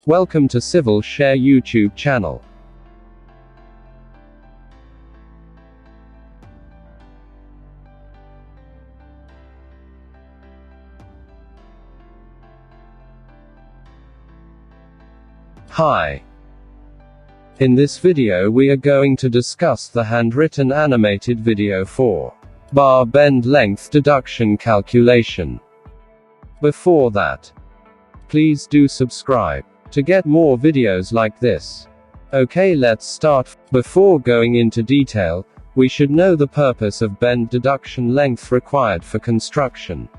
Welcome to Civil Share YouTube channel. Hi. In this video we are going to discuss the handwritten animated video for bar bend length deduction calculation. Before that, please do subscribe to get more videos like this. Okay, let's start. Before going into detail, we should know the purpose of bend deduction length required for construction.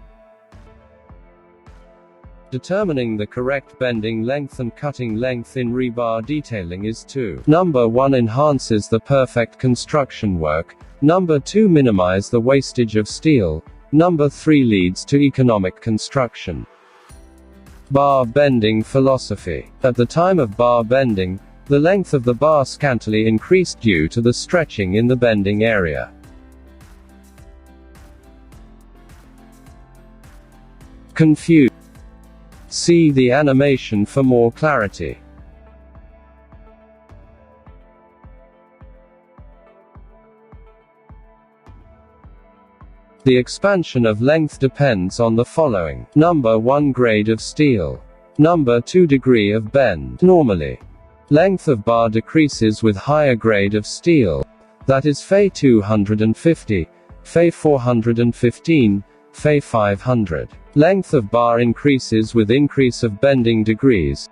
Determining the correct bending length and cutting length in rebar detailing is to Number 1 enhances the perfect construction work, Number 2 minimize the wastage of steel, Number 3 leads to economic construction. Bar bending philosophy. At the time of bar bending, the length of the bar scantily increased due to the stretching in the bending area. Confused? See the animation for more clarity. The expansion of length depends on the following. Number 1 grade of steel. Number 2 degree of bend. Normally, length of bar decreases with higher grade of steel. That is Fe 250, Fe 415, Fe 500. Length of bar increases with increase of bending degrees.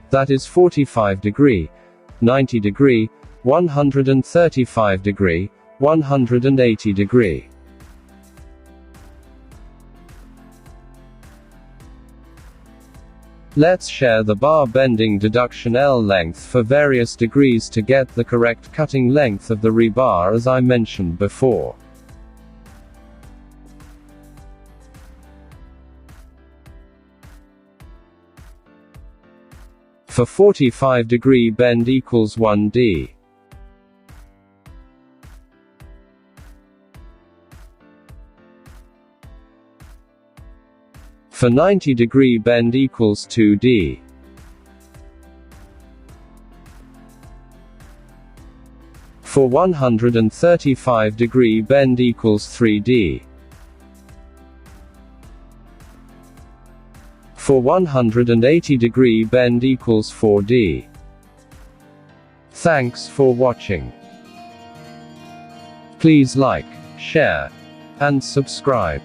That is 45 degree, 90 degree, 135 degree, 180 degree. Let's share the bar bending deduction L length for various degrees to get the correct cutting length of the rebar as I mentioned before. For 45 degree bend equals 1d. For 90 degree bend equals 2d. For 135 degree bend equals 3d. For 180 degree bend equals 4d. Thanks for watching. Please like, share, and subscribe.